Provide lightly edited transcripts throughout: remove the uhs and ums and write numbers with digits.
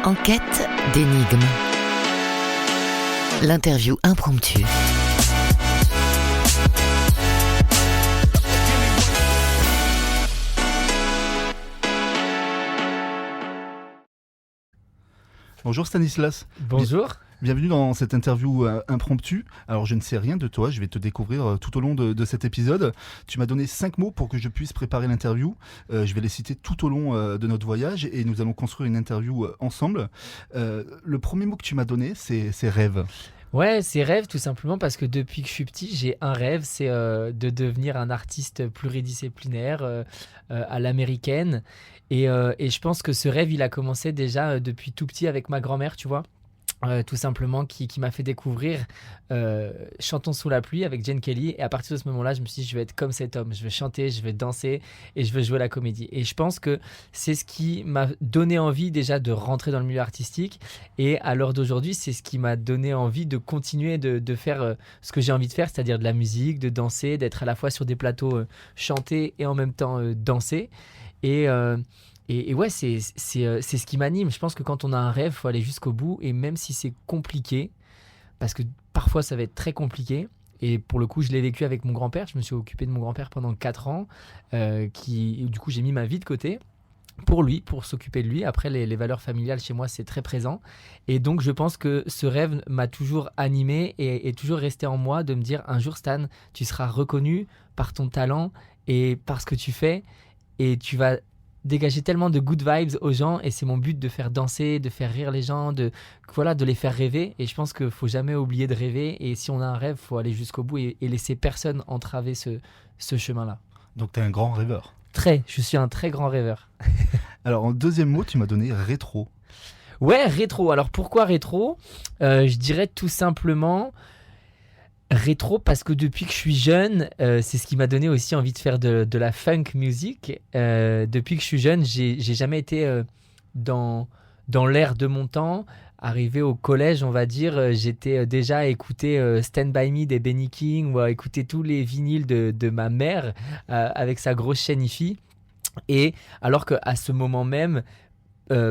En quête d'énigmes. L'interview impromptue. Bonjour Stanislas. Bonjour. Bienvenue dans cette interview impromptue. Alors je ne sais rien de toi, je vais te découvrir tout au long de cet épisode. Tu m'as donné 5 mots pour que je puisse préparer l'interview. Je vais les citer tout au long de notre voyage et nous allons construire une interview ensemble. Le premier mot que tu m'as donné, c'est rêve. Ouais, c'est rêve tout simplement parce que depuis que je suis petit, j'ai un rêve, c'est de devenir un artiste pluridisciplinaire à l'américaine. Et je pense que ce rêve, il a commencé déjà depuis tout petit avec ma grand-mère, tu vois. Tout simplement qui m'a fait découvrir Chantons sous la pluie avec Gene Kelly, et à partir de ce moment-là je me suis dit je vais être comme cet homme, je vais chanter, je vais danser et je vais jouer la comédie. Et je pense que c'est ce qui m'a donné envie déjà de rentrer dans le milieu artistique, et à l'heure d'aujourd'hui c'est ce qui m'a donné envie de continuer de faire ce que j'ai envie de faire, c'est-à-dire de la musique, de danser, d'être à la fois sur des plateaux chanter et en même temps danser. Et ouais, c'est ce qui m'anime. Je pense que quand on a un rêve, il faut aller jusqu'au bout. Et même si c'est compliqué, parce que parfois ça va être très compliqué. Et pour le coup, je l'ai vécu avec mon grand-père. Je me suis occupé de mon grand-père pendant 4 ans. Du coup, j'ai mis ma vie de côté pour lui, pour s'occuper de lui. Après, les valeurs familiales chez moi, c'est très présent. Et donc, je pense que ce rêve m'a toujours animé et est toujours resté en moi de me dire un jour, Stan, tu seras reconnu par ton talent et par ce que tu fais. Et tu vas dégager tellement de good vibes aux gens, et c'est mon but de faire danser, de faire rire les gens, de les faire rêver. Et je pense qu'il ne faut jamais oublier de rêver, et si on a un rêve, il faut aller jusqu'au bout et laisser personne entraver ce chemin-là. Donc tu es un grand rêveur. Je suis un très grand rêveur. Alors en deuxième mot, tu m'as donné rétro. Ouais, rétro. Alors pourquoi rétro ? Je dirais tout simplement rétro parce que depuis que je suis jeune, c'est ce qui m'a donné aussi envie de faire de la funk music. Depuis que je suis jeune, j'ai jamais été dans l'air de mon temps. Arrivé au collège, on va dire, j'étais déjà à écouter Stand By Me des Benny King, ou à écouter tous les vinyles de ma mère avec sa grosse chaîne hi-fi. Et alors qu'à ce moment même,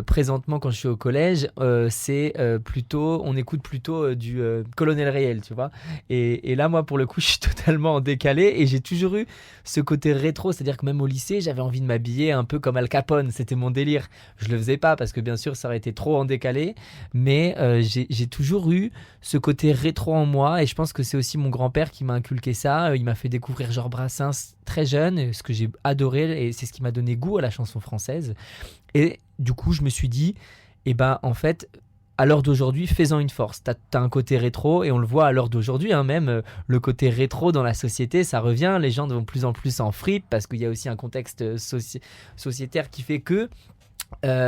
présentement quand je suis au collège, on écoute plutôt du Colonel Reyel, tu vois. Et là, moi, pour le coup, je suis totalement en décalé, et j'ai toujours eu ce côté rétro, c'est-à-dire que même au lycée, j'avais envie de m'habiller un peu comme Al Capone, c'était mon délire. Je le faisais pas parce que bien sûr ça aurait été trop en décalé, mais j'ai toujours eu ce côté rétro en moi, et je pense que c'est aussi mon grand-père qui m'a inculqué ça. Il m'a fait découvrir Georges Brassens très jeune, ce que j'ai adoré, et c'est ce qui m'a donné goût à la chanson française. Et du coup, je me suis dit, en fait, à l'heure d'aujourd'hui, fais-en une force. T'as un côté rétro, et on le voit à l'heure d'aujourd'hui, même le côté rétro dans la société, ça revient. Les gens vont de plus en plus en fripe parce qu'il y a aussi un contexte sociétaire qui fait que.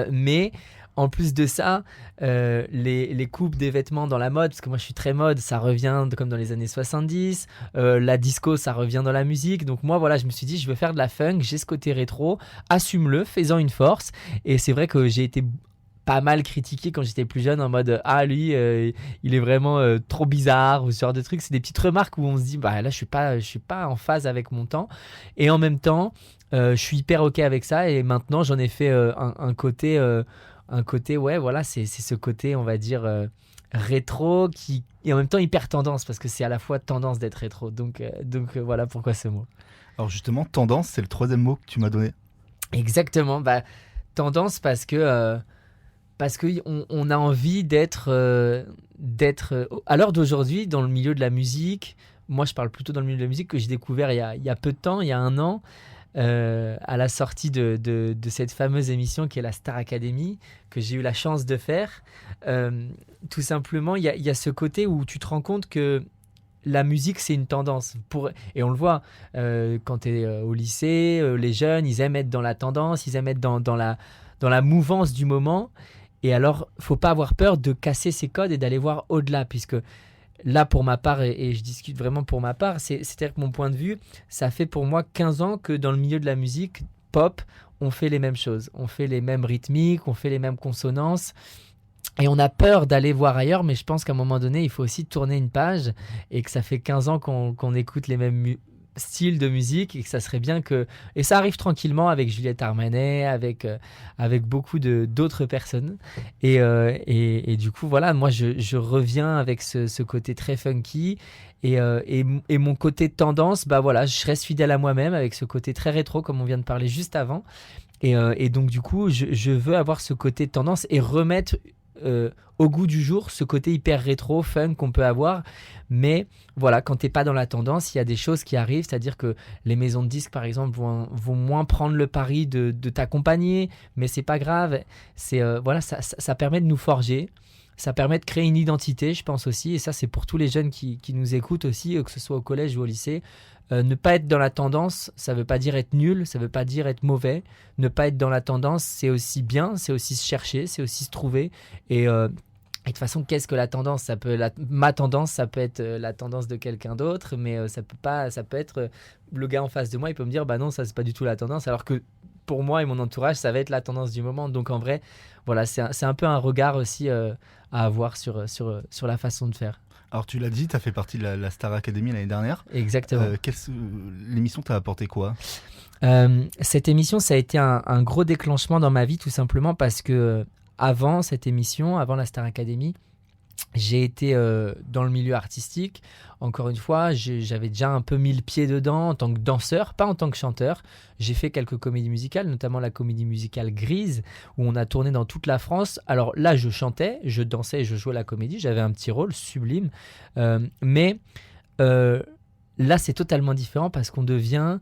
Mais en plus de ça, les coupes des vêtements dans la mode, parce que moi je suis très mode, ça revient comme dans les années 70. La disco, ça revient dans la musique. Donc moi, voilà, je me suis dit, je veux faire de la funk, j'ai ce côté rétro, assume-le, fais-en une force. Et c'est vrai que j'ai été pas mal critiqué quand j'étais plus jeune, en mode lui il est vraiment trop bizarre, ou ce genre de trucs. C'est des petites remarques où on se dit là je suis pas en phase avec mon temps, et en même temps je suis hyper ok avec ça. Et maintenant j'en ai fait un côté ouais, voilà, c'est ce côté, on va dire, rétro, qui est en même temps hyper tendance, parce que c'est à la fois tendance d'être rétro. Donc voilà pourquoi ce mot. Alors justement, tendance, c'est le troisième mot que tu m'as donné. Exactement, tendance parce qu'on a envie d'être à l'heure d'aujourd'hui dans le milieu de la musique. Moi, je parle plutôt dans le milieu de la musique, que j'ai découvert il y a peu de temps, il y a 1 an, à la sortie de cette fameuse émission qui est la Star Academy, que j'ai eu la chance de faire. Tout simplement, il y a ce côté où tu te rends compte que la musique, c'est une tendance. Et on le voit, quand tu es au lycée, les jeunes, ils aiment être dans la tendance, ils aiment être dans la mouvance du moment. Et alors, faut pas avoir peur de casser ces codes et d'aller voir au-delà, puisque là, pour ma part, et je discute vraiment pour ma part, c'est-à-dire que mon point de vue, ça fait pour moi 15 ans que dans le milieu de la musique pop, on fait les mêmes choses. On fait les mêmes rythmiques, on fait les mêmes consonances. Et on a peur d'aller voir ailleurs, mais je pense qu'à un moment donné, il faut aussi tourner une page, et que ça fait 15 ans qu'on écoute les mêmes style de musique et que ça serait bien que... Et ça arrive tranquillement avec Juliette Armanet, avec beaucoup d'autres personnes. Et du coup, voilà, moi, je reviens avec ce côté très funky. Et mon côté tendance, bah voilà, je reste fidèle à moi-même avec ce côté très rétro, comme on vient de parler juste avant. Et donc, du coup, je veux avoir ce côté tendance et remettre au goût du jour ce côté hyper rétro, fun qu'on peut avoir. Mais voilà, quand t'es pas dans la tendance, il y a des choses qui arrivent, c'est-à-dire que les maisons de disques, par exemple, vont moins prendre le pari de t'accompagner, mais c'est pas grave. Voilà, ça permet de nous forger. Ça permet de créer une identité, je pense aussi, et ça c'est pour tous les jeunes qui nous écoutent aussi, que ce soit au collège ou au lycée. Ne pas être dans la tendance, ça veut pas dire être nul, ça veut pas dire être mauvais. Ne pas être dans la tendance, c'est aussi bien, c'est aussi se chercher, c'est aussi se trouver. Et de toute façon, qu'est-ce que la tendance ? Ma tendance, ça peut être la tendance de quelqu'un d'autre, mais ça peut être le gars en face de moi, il peut me dire, bah non, ça c'est pas du tout la tendance, alors que pour moi et mon entourage, ça va être la tendance du moment. Donc en vrai, voilà, c'est un peu un regard aussi à avoir sur la façon de faire. Alors tu l'as dit, tu as fait partie de la Star Academy l'année dernière. Exactement. L'émission t'a apporté quoi ? Cette émission, ça a été un gros déclenchement dans ma vie, tout simplement parce que avant cette émission, avant la Star Academy, j'ai été dans le milieu artistique. Encore une fois, j'avais déjà un peu mis le pied dedans en tant que danseur, pas en tant que chanteur. J'ai fait quelques comédies musicales, notamment la comédie musicale Grise, où on a tourné dans toute la France. Alors là, je chantais, je dansais et je jouais la comédie. J'avais un petit rôle sublime. Mais là, c'est totalement différent parce qu'on devient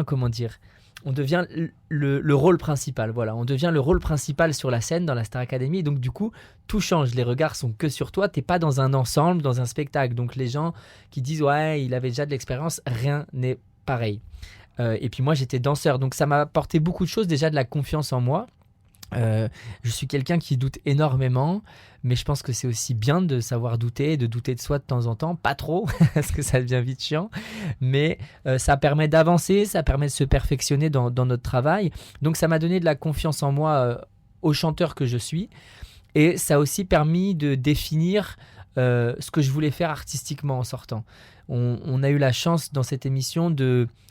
comment dire ? On devient le rôle principal, voilà. On devient le rôle principal sur la scène dans la Star Academy. Et donc, du coup, tout change. Les regards sont que sur toi. T'es pas dans un ensemble, dans un spectacle. Donc, les gens qui disent « Ouais, il avait déjà de l'expérience », rien n'est pareil. Et puis, moi, j'étais danseur. Donc, ça m'a apporté beaucoup de choses. Déjà, de la confiance en moi. Je suis quelqu'un qui doute énormément, mais je pense que c'est aussi bien de savoir douter, de douter de soi de temps en temps, pas trop, parce que ça devient vite chiant, mais ça permet d'avancer, ça permet de se perfectionner dans notre travail. Donc ça m'a donné de la confiance en moi au chanteur que je suis, et ça a aussi permis de définir ce que je voulais faire artistiquement en sortant. On a eu la chance dans cette émission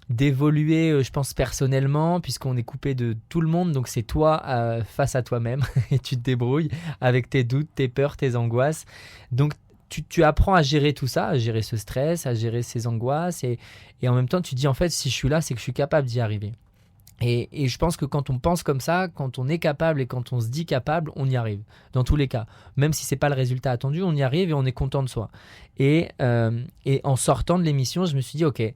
d'évoluer, je pense, personnellement, puisqu'on est coupé de tout le monde. Donc, c'est toi face à toi-même et tu te débrouilles avec tes doutes, tes peurs, tes angoisses. Donc, tu apprends à gérer tout ça, à gérer ce stress, à gérer ces angoisses. Et en même temps, tu te dis, en fait, si je suis là, c'est que je suis capable d'y arriver. Et je pense que quand on pense comme ça, quand on est capable et quand on se dit capable, on y arrive. Dans tous les cas. Même si ce n'est pas le résultat attendu, on y arrive et on est content de soi. Et en sortant de l'émission, je me suis dit, ok,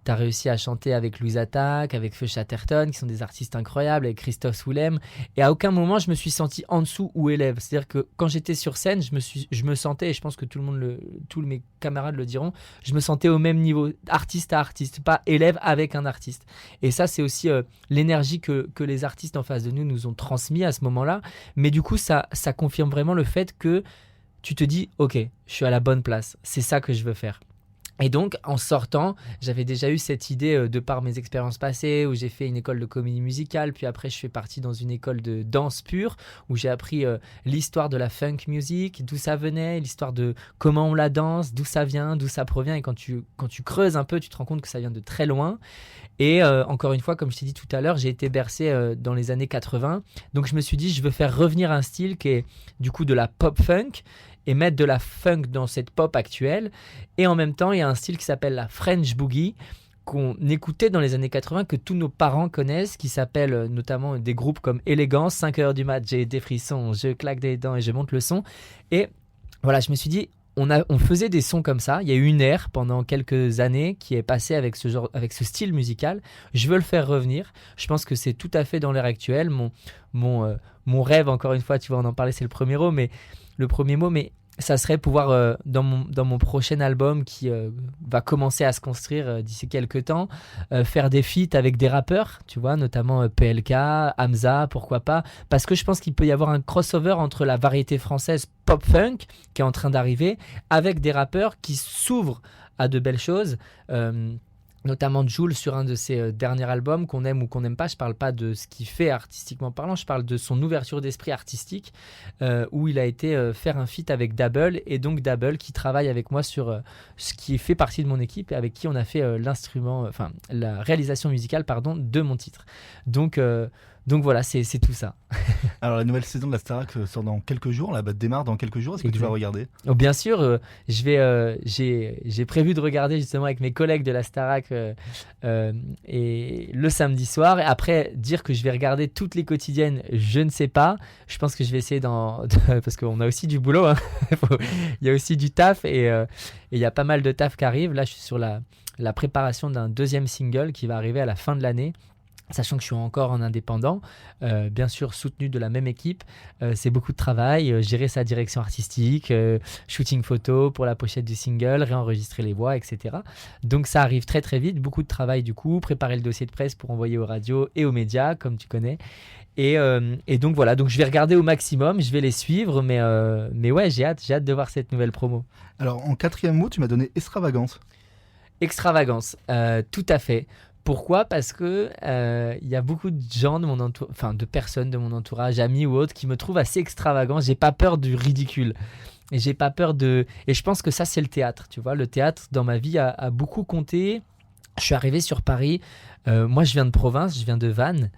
tu as réussi à chanter avec Louise Attaque, avec Feu Chatterton, qui sont des artistes incroyables, avec Christophe Soulem. Et à aucun moment, je me suis senti en dessous ou élève. C'est-à-dire que quand j'étais sur scène, je me sentais, et je pense que tous mes camarades le diront, je me sentais au même niveau, artiste à artiste, pas élève avec un artiste. Et ça, c'est aussi l'énergie que les artistes en face de nous ont transmis à ce moment-là. Mais du coup, ça confirme vraiment le fait que tu te dis, ok, je suis à la bonne place, c'est ça que je veux faire. Et donc, en sortant, j'avais déjà eu cette idée de par mes expériences passées où j'ai fait une école de comédie musicale, puis après je suis parti dans une école de danse pure où j'ai appris l'histoire de la funk music, d'où ça venait, l'histoire de comment on la danse, d'où ça vient, d'où ça provient. Et quand tu creuses un peu, tu te rends compte que ça vient de très loin. Et encore une fois, comme je t'ai dit tout à l'heure, j'ai été bercé dans les années 80. Donc je me suis dit, je veux faire revenir un style qui est du coup de la pop funk et mettre de la funk dans cette pop actuelle. Et en même temps, il y a un style qui s'appelle la French Boogie, qu'on écoutait dans les années 80, que tous nos parents connaissent, qui s'appelle notamment des groupes comme Élégance, 5h du mat, j'ai des frissons, je claque des dents et je monte le son. Et voilà, je me suis dit, on faisait des sons comme ça. Il y a eu une ère pendant quelques années qui est passée avec ce style musical. Je veux le faire revenir. Je pense que c'est tout à fait dans l'ère actuelle. Mon rêve, encore une fois, tu vas en parler, c'est le premier mot, mais ça serait pouvoir, dans mon prochain album qui va commencer à se construire d'ici quelques temps, faire des feats avec des rappeurs, tu vois, notamment PLK, Hamza, pourquoi pas, parce que je pense qu'il peut y avoir un crossover entre la variété française pop-funk qui est en train d'arriver avec des rappeurs qui s'ouvrent à de belles choses. notamment Jul sur un de ses derniers albums, qu'on aime ou qu'on n'aime pas. Je parle pas de ce qu'il fait artistiquement parlant, je parle de son ouverture d'esprit artistique, où il a été faire un feat avec Dabble, et donc Dabble qui travaille avec moi sur ce qui fait partie de mon équipe et avec qui on a fait la réalisation musicale de mon titre. Donc voilà, c'est tout ça. Alors la nouvelle saison de la Starac sort dans quelques jours, la batte démarre dans quelques jours, est-ce que tu vas regarder? Oh, bien sûr, j'ai prévu de regarder justement avec mes collègues de la Starac et le samedi soir. Et après, dire que je vais regarder toutes les quotidiennes, je ne sais pas. Je pense que je vais essayer parce qu'on a aussi du boulot, hein. Il y a aussi du taf et il y a pas mal de taf qui arrive. Là, je suis sur la préparation d'un deuxième single qui va arriver à la fin de l'année. Sachant que je suis encore en indépendant, bien sûr soutenu de la même équipe, c'est beaucoup de travail, gérer sa direction artistique, shooting photo pour la pochette du single, réenregistrer les voix, etc. Donc ça arrive très très vite, beaucoup de travail du coup, préparer le dossier de presse pour envoyer aux radios et aux médias, comme tu connais. Et donc voilà, donc je vais regarder au maximum, je vais les suivre, mais ouais, j'ai hâte de voir cette nouvelle promo. Alors en quatrième mot, tu m'as donné extravagance. Extravagance, tout à fait. Pourquoi ? Parce que y a beaucoup de gens de personnes de mon entourage, amis ou autres, qui me trouvent assez extravagant. J'ai pas peur du ridicule. Et j'ai pas peur Et je pense que ça, c'est le théâtre. Tu vois, le théâtre, dans ma vie, a beaucoup compté. Je suis arrivé sur Paris. Moi, je viens de province, je viens de Vannes.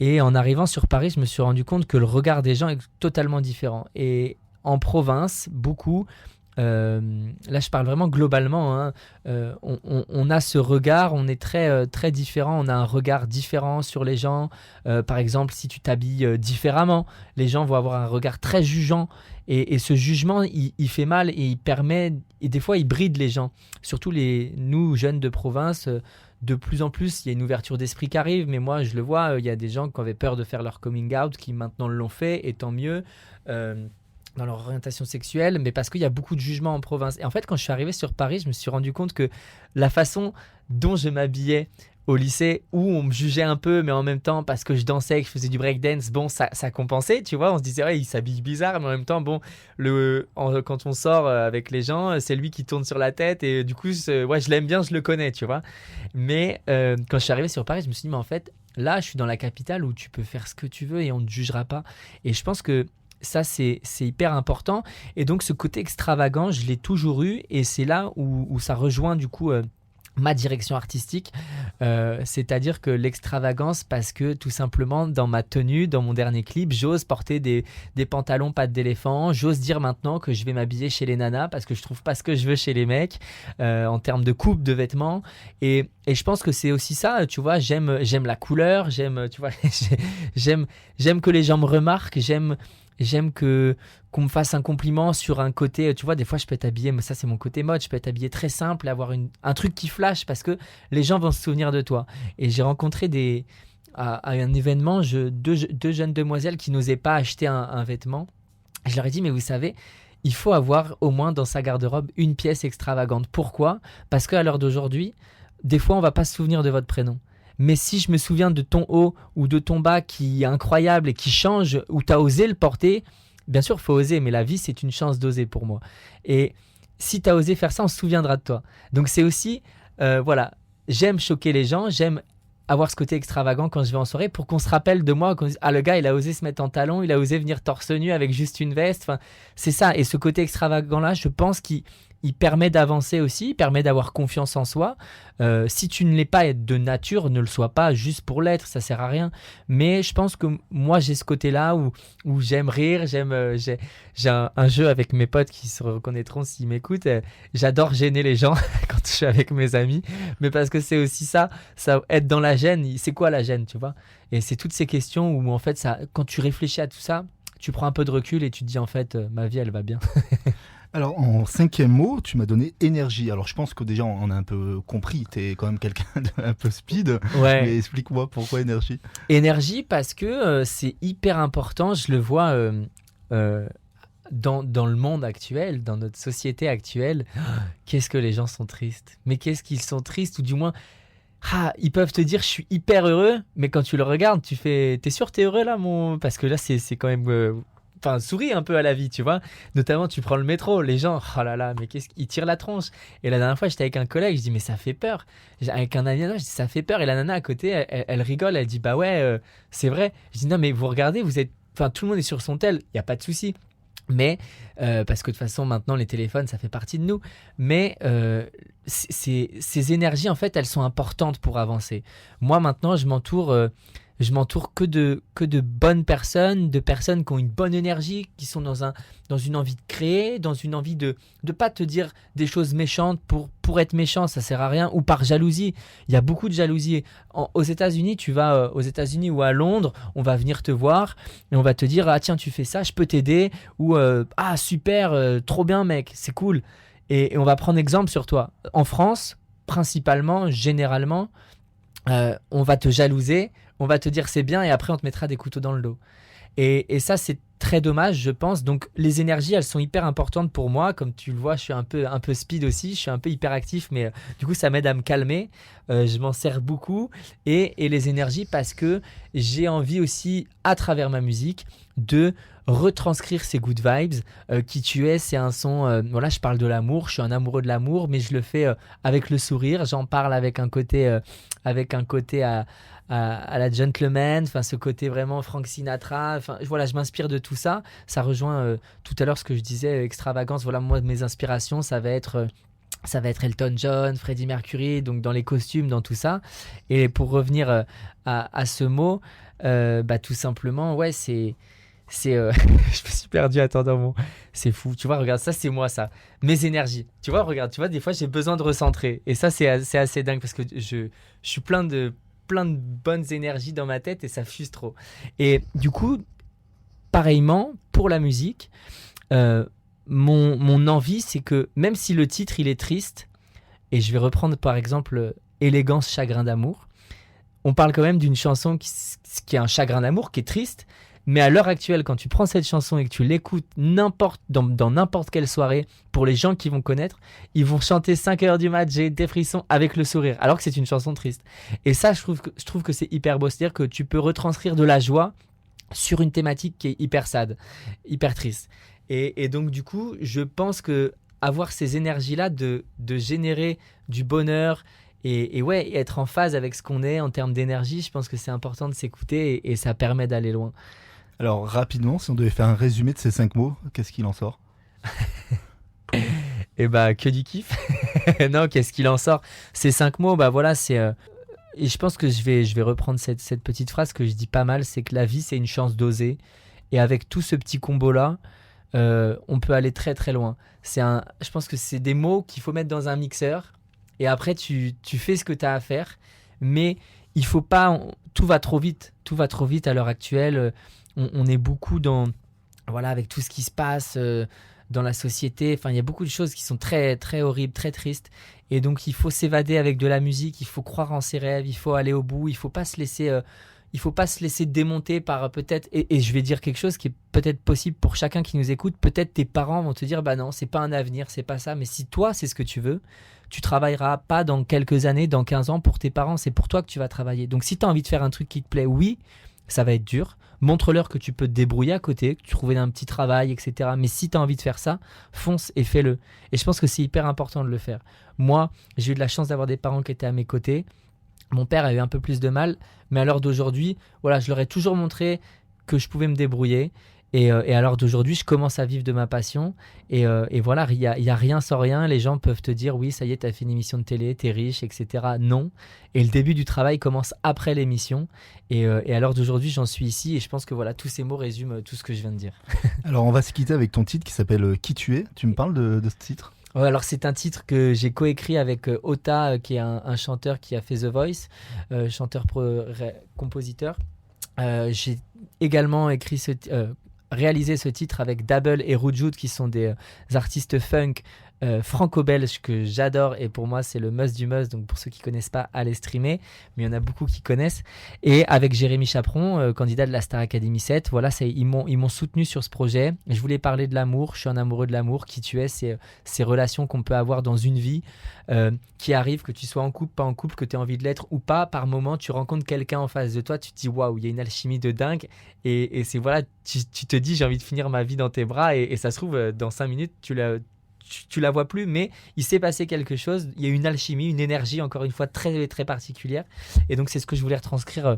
Et en arrivant sur Paris, je me suis rendu compte que le regard des gens est totalement différent. Et en province, beaucoup... là je parle vraiment globalement, hein, on a ce regard, on est très, très différent, on a un regard différent sur les gens. Par exemple, si tu t'habilles différemment, les gens vont avoir un regard très jugeant, et ce jugement il fait mal, et il permet, et des fois il bride les gens, surtout nous jeunes de province. De plus en plus, il y a une ouverture d'esprit qui arrive, mais moi je le vois, il y a des gens qui avaient peur de faire leur coming out, qui maintenant l'ont fait, et tant mieux. Dans leur orientation sexuelle, mais parce qu'il y a beaucoup de jugements en province. Et en fait, quand je suis arrivé sur Paris, je me suis rendu compte que la façon dont je m'habillais au lycée, où on me jugeait un peu, mais en même temps, parce que je dansais, que je faisais du breakdance, bon, ça compensait, tu vois. On se disait, ouais, il s'habille bizarre, mais en même temps, bon, quand on sort avec les gens, c'est lui qui tourne sur la tête, et du coup, ouais, je l'aime bien, je le connais, tu vois. Mais quand je suis arrivé sur Paris, je me suis dit, mais en fait, là, je suis dans la capitale où tu peux faire ce que tu veux et on ne te jugera pas. Et je pense que ça, c'est hyper important. Et donc, ce côté extravagant, je l'ai toujours eu. Et c'est là où ça rejoint, du coup, ma direction artistique. C'est-à-dire que l'extravagance, parce que, tout simplement, dans ma tenue, dans mon dernier clip, j'ose porter des pantalons pattes d'éléphant. J'ose dire maintenant que je vais m'habiller chez les nanas, parce que je trouve pas ce que je veux chez les mecs, en termes de coupe de vêtements. Et je pense que c'est aussi ça, tu vois. J'aime la couleur, tu vois, j'aime que les gens me remarquent, J'aime qu'on me fasse un compliment sur un côté, tu vois, des fois je peux être habillé, mais ça c'est mon côté mode, je peux être habillé très simple, avoir un truc qui flash parce que les gens vont se souvenir de toi. Et j'ai rencontré à un événement deux jeunes demoiselles qui n'osaient pas acheter un vêtement. Je leur ai dit, mais vous savez, il faut avoir au moins dans sa garde-robe une pièce extravagante. Pourquoi ? Parce qu'à l'heure d'aujourd'hui, des fois on va pas se souvenir de votre prénom. Mais si je me souviens de ton haut ou de ton bas qui est incroyable et qui change, où tu as osé le porter, bien sûr, il faut oser, mais la vie, c'est une chance d'oser pour moi. Et si tu as osé faire ça, on se souviendra de toi. Donc c'est aussi, voilà, j'aime choquer les gens, j'aime avoir ce côté extravagant quand je vais en soirée pour qu'on se rappelle de moi, qu'on dise, ah, le gars, il a osé se mettre en talons, il a osé venir torse nu avec juste une veste. Enfin, c'est ça. Et ce côté extravagant-là, je pense qu'il permet d'avancer aussi, il permet d'avoir confiance en soi. Si tu ne l'es pas de nature, ne le sois pas juste pour l'être, ça sert à rien. Mais je pense que moi, j'ai ce côté-là où j'aime rire, j'ai un jeu avec mes potes qui se reconnaîtront s'ils m'écoutent. J'adore gêner les gens quand je suis avec mes amis, mais parce que c'est aussi ça être dans la gêne. C'est quoi la gêne, tu vois ? Et c'est toutes ces questions où en fait, quand tu réfléchis à tout ça, tu prends un peu de recul et tu te dis en fait, ma vie, elle va bien. Alors, en cinquième mot, tu m'as donné énergie. Alors, je pense que déjà, on a un peu compris. Tu es quand même quelqu'un d'un peu speed. Ouais. Mais explique-moi pourquoi énergie. Énergie, parce que c'est hyper important. Je le vois dans le monde actuel, dans notre société actuelle. Qu'est-ce que les gens sont tristes. Mais qu'est-ce qu'ils sont tristes, ou du moins... ils peuvent te dire je suis hyper heureux, mais quand tu le regardes, tu fais t'es sûr t'es heureux là parce que là c'est quand même souris un peu à la vie, tu vois. Notamment, tu prends le métro, les gens, oh là là, mais qu'est-ce qu'ils tirent la tronche. Et la dernière fois, j'étais avec un collègue, je dis, mais ça fait peur. Avec un ami, je dis, ça fait peur. Et la nana à côté, elle rigole, elle dit, bah ouais, c'est vrai. Je dis, non, mais vous regardez, tout le monde est sur son tel, il n'y a pas de souci. Mais, parce que de toute façon, maintenant, les téléphones, ça fait partie de nous. Mais ces énergies, en fait, elles sont importantes pour avancer. Moi, maintenant, je m'entoure que de bonnes personnes, de personnes qui ont une bonne énergie, qui sont dans une envie de créer, dans une envie de pas te dire des choses méchantes pour être méchant, ça sert à rien, ou par jalousie. Il y a beaucoup de jalousie. Aux États-Unis, tu vas aux États-Unis ou à Londres, on va venir te voir et on va te dire, ah tiens, tu fais ça, je peux t'aider, ou ah super, trop bien mec, c'est cool. Et on va prendre exemple sur toi. En France, principalement, généralement, on va te jalouser, on va te dire c'est bien et après on te mettra des couteaux dans le dos. Et ça, c'est très dommage, je pense. Donc les énergies, elles sont hyper importantes pour moi. Comme tu le vois, je suis un peu speed aussi, je suis un peu hyperactif, mais du coup, ça m'aide à me calmer. Je m'en sers beaucoup. Et les énergies, parce que j'ai envie aussi, à travers ma musique, de retranscrire ces good vibes. Qui tu es, c'est un son, voilà, je parle de l'amour, je suis un amoureux de l'amour, mais je le fais avec le sourire, j'en parle avec un côté à la gentleman, enfin ce côté vraiment Frank Sinatra, enfin voilà, je m'inspire de tout ça. Ça rejoint tout à l'heure ce que je disais, extravagance. Voilà, moi mes inspirations, ça va être Elton John, Freddie Mercury, donc dans les costumes, dans tout ça. Et pour revenir à ce mot, tout simplement, ouais, c'est je me suis perdu, attends, c'est fou, tu vois, regarde, ça c'est moi, ça, mes énergies, tu vois, regarde, tu vois, des fois j'ai besoin de recentrer, et ça c'est assez dingue, parce que je suis plein de bonnes énergies dans ma tête, et ça fuse trop. Et du coup, pareillement, pour la musique, mon envie, c'est que, même si le titre, il est triste, et je vais reprendre par exemple Élégance, chagrin d'amour, on parle quand même d'une chanson qui est un chagrin d'amour, qui est triste. Mais à l'heure actuelle, quand tu prends cette chanson et que tu l'écoutes dans n'importe quelle soirée, pour les gens qui vont connaître, ils vont chanter 5h du mat, j'ai des frissons avec le sourire, alors que c'est une chanson triste. Et ça, je trouve que c'est hyper beau. C'est-à-dire que tu peux retranscrire de la joie sur une thématique qui est hyper sad, hyper triste. Et donc, du coup, je pense que avoir ces énergies-là de générer du bonheur et ouais, être en phase avec ce qu'on est en termes d'énergie, je pense que c'est important de s'écouter et ça permet d'aller loin. Alors rapidement, si on devait faire un résumé de ces 5 mots, qu'est-ce qu'il en sort? Et que du kiff. Non, qu'est-ce qu'il en sort? Ces 5 mots, voilà, c'est... Et je pense que je vais reprendre cette petite phrase que je dis pas mal, c'est que la vie, c'est une chance d'oser. Et avec tout ce petit combo-là, on peut aller très très loin. Je pense que c'est des mots qu'il faut mettre dans un mixeur. Et après, tu fais ce que tu as à faire. Mais il faut pas... Tout va trop vite. Tout va trop vite à l'heure actuelle. On est beaucoup avec tout ce qui se passe dans la société. Enfin, il y a beaucoup de choses qui sont très, très horribles, très tristes. Et donc, il faut s'évader avec de la musique. Il faut croire en ses rêves. Il faut aller au bout. Il faut pas se laisser démonter par peut-être... Et je vais dire quelque chose qui est peut-être possible pour chacun qui nous écoute. Peut-être tes parents vont te dire, non, c'est pas un avenir, c'est pas ça. Mais si toi, c'est ce que tu veux, tu travailleras pas dans quelques années, dans 15 ans pour tes parents. C'est pour toi que tu vas travailler. Donc, si tu as envie de faire un truc qui te plaît, oui, ça va être dur. Montre-leur que tu peux te débrouiller à côté, que tu trouves un petit travail, etc. Mais si tu as envie de faire ça, fonce et fais-le. Et je pense que c'est hyper important de le faire. Moi, j'ai eu de la chance d'avoir des parents qui étaient à mes côtés. Mon père a eu un peu plus de mal, mais à l'heure d'aujourd'hui, voilà, je leur ai toujours montré que je pouvais me débrouiller. Et à l'heure d'aujourd'hui, je commence à vivre de ma passion. Et voilà, il y a rien sans rien. Les gens peuvent te dire, oui, ça y est, tu as fait une émission de télé, tu es riche, etc. Non. Et le début du travail commence après l'émission. Et à l'heure d'aujourd'hui, j'en suis ici. Et je pense que voilà, tous ces mots résument tout ce que je viens de dire. Alors, on va se quitter avec ton titre qui s'appelle Qui tu es. Tu me parles de ce titre? Alors c'est un titre que j'ai coécrit avec Ota, qui est un chanteur qui a fait The Voice, compositeur. J'ai également réalisé ce titre avec Dabble et Rujut, qui sont des artistes funk franco-belge que j'adore et pour moi c'est le must du must, donc pour ceux qui connaissent pas, allez streamer, mais il y en a beaucoup qui connaissent. Et avec Jérémy Chaperon, candidat de la Star Academy 7, voilà, ils m'ont soutenu sur ce projet. Je voulais parler de l'amour, je suis un amoureux de l'amour, qui tu es, ces relations qu'on peut avoir dans une vie, qui arrivent, que tu sois en couple, pas en couple, que tu aies envie de l'être ou pas, par moment tu rencontres quelqu'un en face de toi, tu te dis waouh, il y a une alchimie de dingue et c'est voilà, tu te dis j'ai envie de finir ma vie dans tes bras et ça se trouve dans 5 minutes tu la vois plus, mais il s'est passé quelque chose, il y a une alchimie, une énergie encore une fois très, très particulière et donc c'est ce que je voulais retranscrire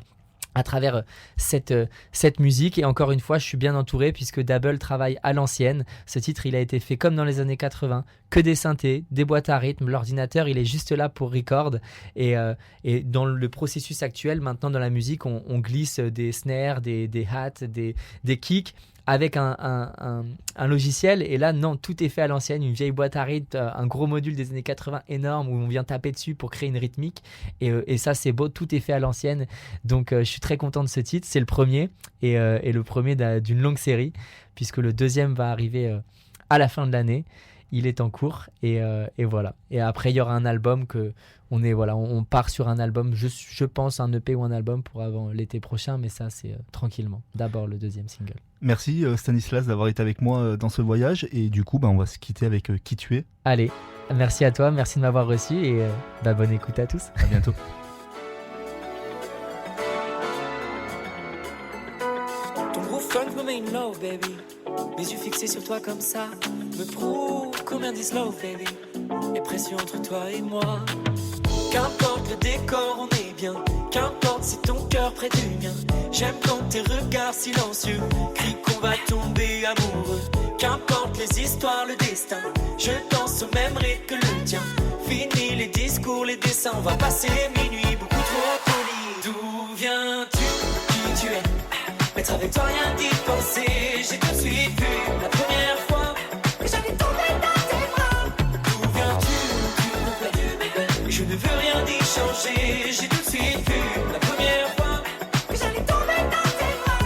à travers cette musique. Et encore une fois, je suis bien entouré puisque Double travaille à l'ancienne. Ce titre, il a été fait comme dans les années 80, que des synthés, des boîtes à rythme. L'ordinateur, il est juste là pour record. Et dans le processus actuel, maintenant dans la musique, on glisse des snares, des hats, des kicks avec un logiciel. Et là, non, tout est fait à l'ancienne. Une vieille boîte à rythme, un gros module des années 80 énorme où on vient taper dessus pour créer une rythmique. Et ça, c'est beau, tout est fait à l'ancienne. Donc, je suis très content de ce titre. C'est le premier et le premier d'une longue série puisque le deuxième va arriver à la fin de l'année. Il est en cours et voilà. Et après, il y aura un album on part sur un album, je pense un EP ou un album pour avant l'été prochain, mais ça, c'est tranquillement. D'abord, le deuxième single. Merci Stanislas d'avoir été avec moi dans ce voyage et du coup, on va se quitter avec Qui tu es. Allez, merci à toi, merci de m'avoir reçu et bonne écoute à tous. À bientôt. Ton gros funk me met une low, baby. Mes yeux fixés sur toi comme ça me prouve combien disent low, baby. Et pression entre toi et moi. Qu'importe le décor, on est bien. Qu'importe si ton cœur près du mien. J'aime quand tes regards silencieux crient qu'on va tomber amoureux. Qu'importe les histoires, le destin, je danse au même rythme que le tien. Fini les discours, les dessins, on va passer minuit beaucoup trop poli. D'où viens-tu, qui tu es? Être avec toi, rien d'y penser. J'ai tout de suite vu la première fois que j'allais tomber dans tes bras. D'où viens-tu, tu me plais? Je ne veux rien y changer. J'ai tout de suite vu la première fois que j'allais tomber dans tes bras.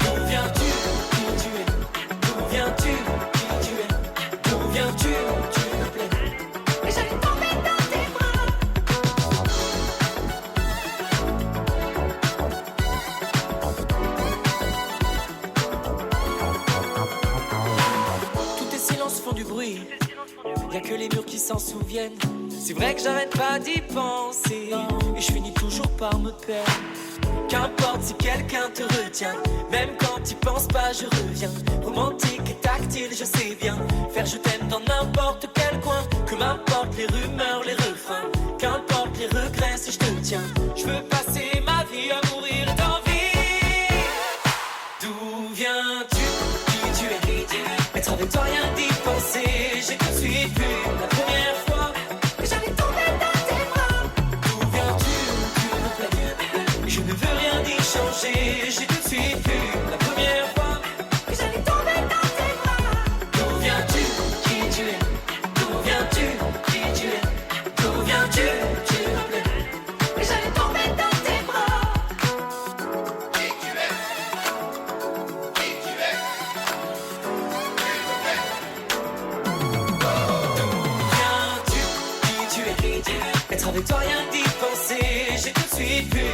D'où viens-tu, qui tu es? D'où viens-tu, qui tu es? D'où viens-tu, tu me plais? Et j'allais tomber dans tes bras. Tous tes silences font du bruit. Y'a que les murs qui s'en souviennent. C'est vrai que j'arrête pas d'y penser. Et je finis toujours par me perdre. Qu'importe si quelqu'un te retient. Même quand t'y penses pas, je reviens. Romantique et tactile, je sais bien. Faire je t'aime dans n'importe quel coin. Que m'importe les rumeurs, les refrains. Qu'importe les regrets si je te tiens. Je veux passer ma vie à mourir d'envie. D'où viens-tu, qui tu es? Être avec toi, rien d'y penser. J'ai tout de suite vu la première fois que j'allais tomber dans tes bras. D'où viens-tu, tu me plais? Je ne veux rien y changer. J'ai tout de suite vu la première fois que j'allais tomber dans tes bras. D'où viens-tu, qui tu es? D'où viens-tu, qui tu es? D'où viens-tu, tu me plais? Et j'allais tomber dans tes bras. Qui tu es? Qui tu es? Viens-tu, qui tu es? Être avec toi, rien d'y penser. J'ai tout de suite vu